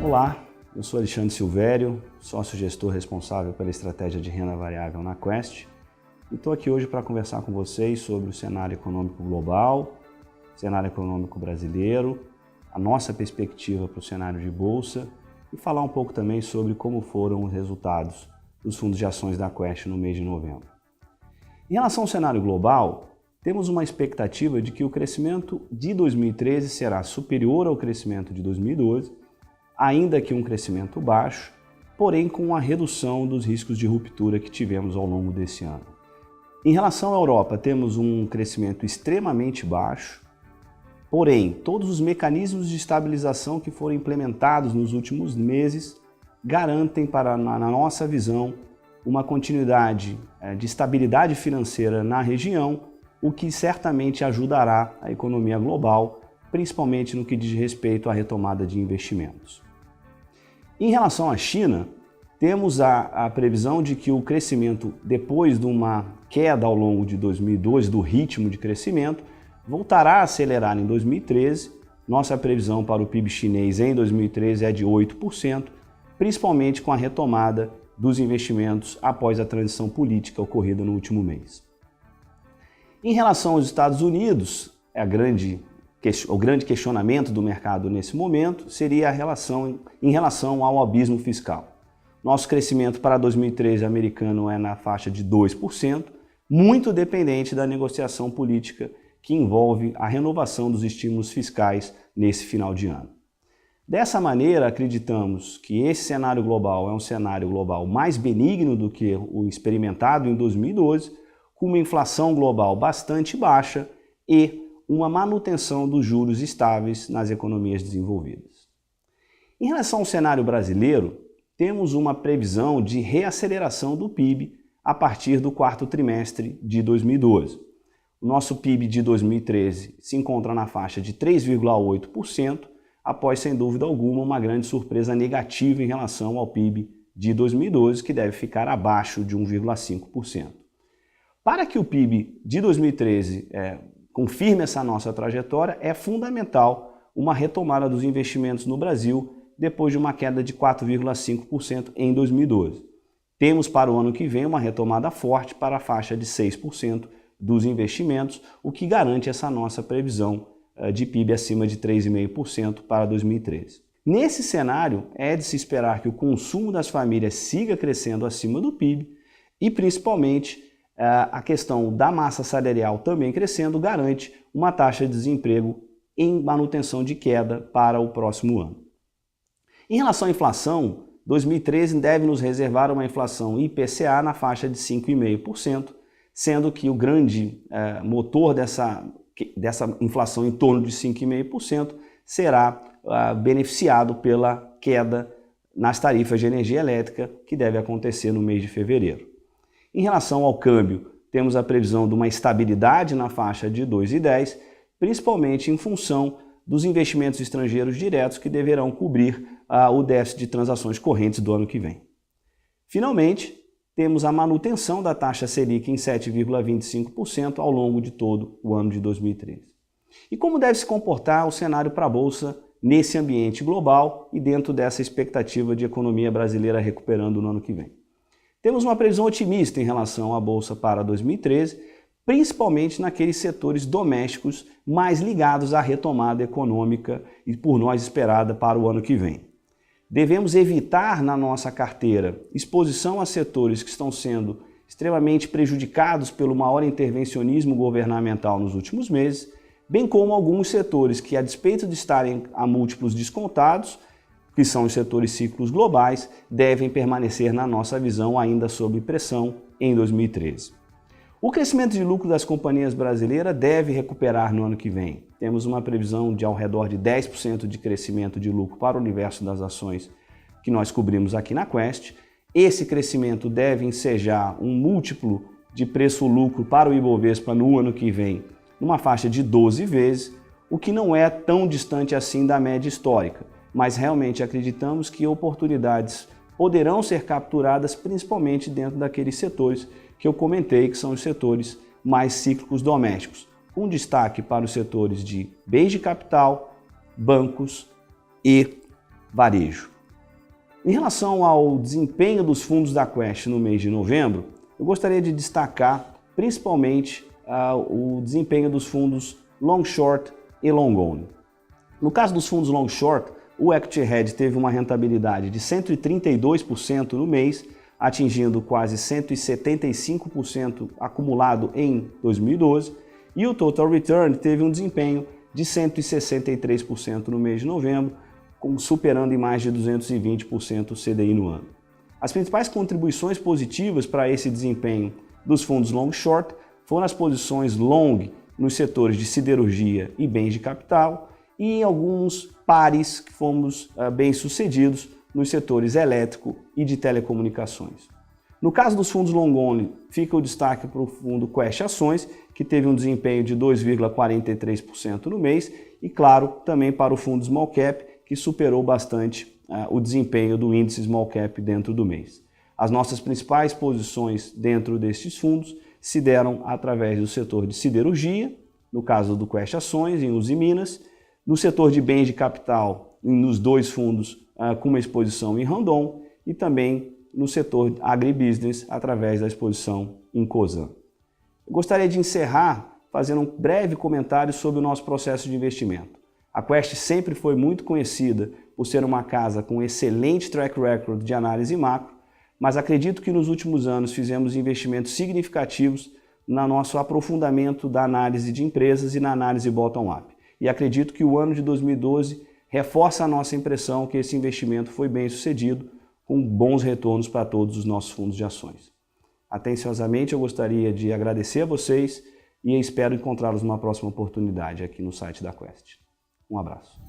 Olá, eu sou Alexandre Silvério, sócio-gestor responsável pela estratégia de renda variável na Quest e estou aqui hoje para conversar com vocês sobre o cenário econômico global, cenário econômico brasileiro, a nossa perspectiva para o cenário de bolsa e falar um pouco também sobre como foram os resultados dos fundos de ações da Quest no mês de novembro. Em relação ao cenário global, temos uma expectativa de que o crescimento de 2013 será superior ao crescimento de 2012, ainda que um crescimento baixo, porém com a redução dos riscos de ruptura que tivemos ao longo desse ano. Em relação à Europa, temos um crescimento extremamente baixo, porém todos os mecanismos de estabilização que foram implementados nos últimos meses garantem, na nossa visão, uma continuidade de estabilidade financeira na região, o que certamente ajudará a economia global, principalmente no que diz respeito à retomada de investimentos. Em relação à China, temos a previsão de que o crescimento, depois de uma queda ao longo de 2012 do ritmo de crescimento, voltará a acelerar em 2013. Nossa previsão para o PIB chinês em 2013 é de 8%, principalmente com a retomada dos investimentos após a transição política ocorrida no último mês. Em relação aos Estados Unidos, o grande questionamento do mercado nesse momento seria em relação ao abismo fiscal. Nosso crescimento para 2013 americano é na faixa de 2%, muito dependente da negociação política que envolve a renovação dos estímulos fiscais nesse final de ano. Dessa maneira, acreditamos que esse cenário global é um cenário global mais benigno do que o experimentado em 2012, com uma inflação global bastante baixa e uma manutenção dos juros estáveis nas economias desenvolvidas. Em relação ao cenário brasileiro, temos uma previsão de reaceleração do PIB a partir do quarto trimestre de 2012. O nosso PIB de 2013 se encontra na faixa de 3,8%, após, sem dúvida alguma, uma grande surpresa negativa em relação ao PIB de 2012, que deve ficar abaixo de 1,5%. Para que o PIB de 2013 confirme essa nossa trajetória, é fundamental uma retomada dos investimentos no Brasil depois de uma queda de 4,5% em 2012. Temos para o ano que vem uma retomada forte para a faixa de 6% dos investimentos, o que garante essa nossa previsão de PIB acima de 3,5% para 2013. Nesse cenário, é de se esperar que o consumo das famílias siga crescendo acima do PIB e, principalmente, a questão da massa salarial também crescendo garante uma taxa de desemprego em manutenção de queda para o próximo ano. Em relação à inflação, 2013 deve nos reservar uma inflação IPCA na faixa de 5,5%, sendo que o grande motor dessa inflação em torno de 5,5% será beneficiado pela queda nas tarifas de energia elétrica, que deve acontecer no mês de fevereiro. Em relação ao câmbio, temos a previsão de uma estabilidade na faixa de 2,10, principalmente em função dos investimentos estrangeiros diretos que deverão cobrir o déficit de transações correntes do ano que vem. Finalmente, temos a manutenção da taxa Selic em 7,25% ao longo de todo o ano de 2013. E como deve se comportar o cenário para a Bolsa nesse ambiente global e dentro dessa expectativa de economia brasileira recuperando no ano que vem? Temos uma previsão otimista em relação à Bolsa para 2013, principalmente naqueles setores domésticos mais ligados à retomada econômica e por nós esperada para o ano que vem. Devemos evitar na nossa carteira exposição a setores que estão sendo extremamente prejudicados pelo maior intervencionismo governamental nos últimos meses, bem como alguns setores que, a despeito de estarem a múltiplos descontados, que são os setores cíclicos globais, devem permanecer na nossa visão ainda sob pressão em 2013. O crescimento de lucro das companhias brasileiras deve recuperar no ano que vem. Temos uma previsão de ao redor de 10% de crescimento de lucro para o universo das ações que nós cobrimos aqui na Quest. Esse crescimento deve ensejar um múltiplo de preço-lucro para o Ibovespa no ano que vem, numa faixa de 12 vezes, o que não é tão distante assim da média histórica, mas realmente acreditamos que oportunidades poderão ser capturadas principalmente dentro daqueles setores que eu comentei, que são os setores mais cíclicos domésticos, com destaque para os setores de bens de capital, bancos e varejo. Em relação ao desempenho dos fundos da Quest no mês de novembro, eu gostaria de destacar principalmente o desempenho dos fundos Long Short e Long Only. No caso dos fundos Long Short, o Equity Hedge teve uma rentabilidade de 132% no mês, atingindo quase 175% acumulado em 2012, e o Total Return teve um desempenho de 163% no mês de novembro, superando em mais de 220% o CDI no ano. As principais contribuições positivas para esse desempenho dos fundos Long Short foram as posições long nos setores de siderurgia e bens de capital e em alguns pares que fomos bem-sucedidos nos setores elétrico e de telecomunicações. No caso dos fundos long only, fica o destaque para o fundo Quest Ações, que teve um desempenho de 2,43% no mês, e claro, também para o fundo Small Cap, que superou bastante o desempenho do índice Small Cap dentro do mês. As nossas principais posições dentro destes fundos se deram através do setor de siderurgia, no caso do Quest Ações, em Uzi Minas, no setor de bens de capital, nos dois fundos com uma exposição em Randon, e também no setor agribusiness, através da exposição em Cosan. Eu gostaria de encerrar fazendo um breve comentário sobre o nosso processo de investimento. A Quest sempre foi muito conhecida por ser uma casa com excelente track record de análise macro, mas acredito que nos últimos anos fizemos investimentos significativos no nosso aprofundamento da análise de empresas e na análise bottom-up. E acredito que o ano de 2012 reforça a nossa impressão que esse investimento foi bem sucedido, com bons retornos para todos os nossos fundos de ações. Atenciosamente, eu gostaria de agradecer a vocês e espero encontrá-los numa próxima oportunidade aqui no site da Quest. Um abraço.